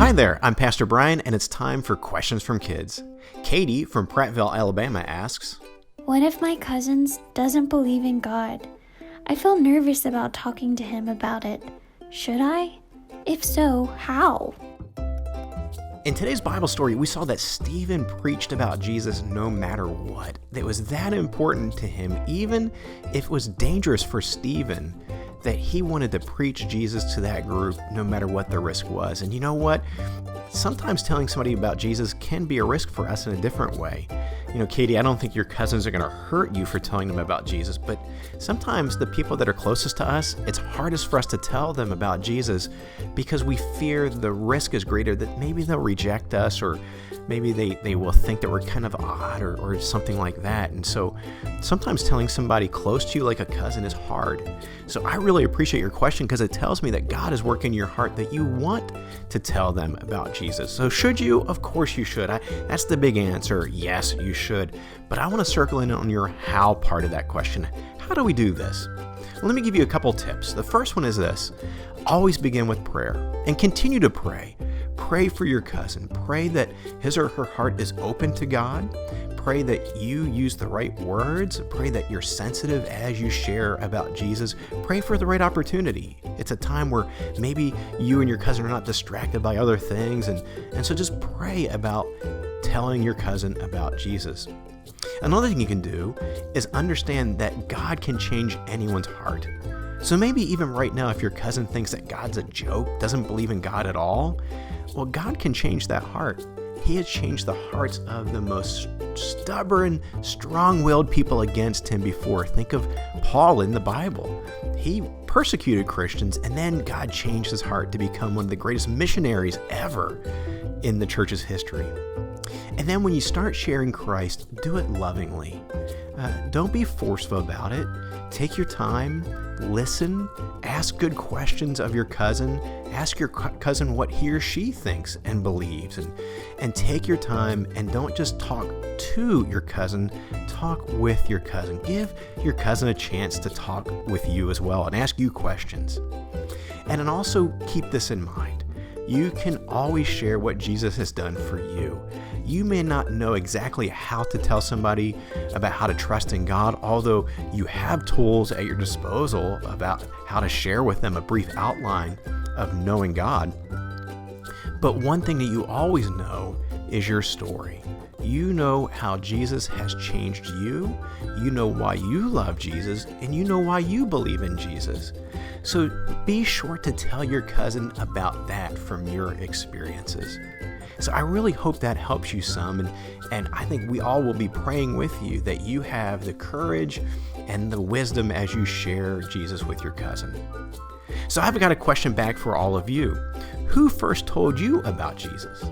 Hi there, I'm Pastor Brian, and it's time for Questions from Kids. Katie from Prattville, Alabama asks, What if my cousin doesn't believe in God? I feel nervous about talking to him about it. Should I? If so, how? In today's Bible story, we saw that Stephen preached about Jesus no matter what. It was that important to him, even if it was dangerous for Stephen, that he wanted to preach Jesus to that group no matter what the risk was. And you know what? Sometimes telling somebody about Jesus can be a risk for us in a different way. You know, Katie, I don't think your cousins are going to hurt you for telling them about Jesus, but sometimes the people that are closest to us, it's hardest for us to tell them about Jesus because we fear the risk is greater that maybe they'll reject us, or maybe they will think that we're kind of odd or something like that. And so sometimes telling somebody close to you like a cousin is hard. So I really appreciate your question because it tells me that God is working in your heart that you want to tell them about Jesus. So should you? Of course you should. That's the big answer. Yes, you should. But I want to circle in on your how part of that question. How do we do this? Well, let me give you a couple tips. The first one is this. Always begin with prayer and continue to pray. Pray for your cousin. Pray that his or her heart is open to God. Pray that you use the right words. Pray that you're sensitive as you share about Jesus. Pray for the right opportunity. It's a time where maybe you and your cousin are not distracted by other things. And so just pray about telling your cousin about Jesus. Another thing you can do is understand that God can change anyone's heart. So maybe even right now, if your cousin thinks that God's a joke, doesn't believe in God at all, well, God can change that heart. He has changed the hearts of the most stubborn, strong-willed people against him before. Think of Paul in the Bible. He persecuted Christians, and then God changed his heart to become one of the greatest missionaries ever in the church's history. And then when you start sharing Christ, do it lovingly. Don't be forceful about it. Take your time, listen, ask good questions of your cousin. Ask your cousin what he or she thinks and believes. And take your time and don't just talk to your cousin, talk with your cousin. Give your cousin a chance to talk with you as well and ask you questions. And then also keep this in mind. You can always share what Jesus has done for you. You may not know exactly how to tell somebody about how to trust in God, although you have tools at your disposal about how to share with them a brief outline of knowing God. But one thing that you always know is your story. You know how Jesus has changed you. You know why you love Jesus, and you know why you believe in Jesus. So be sure to tell your cousin about that from your experiences. So I really hope that helps you some, and I think we all will be praying with you that you have the courage and the wisdom as you share Jesus with your cousin. So I've got a question back for all of you. Who first told you about Jesus?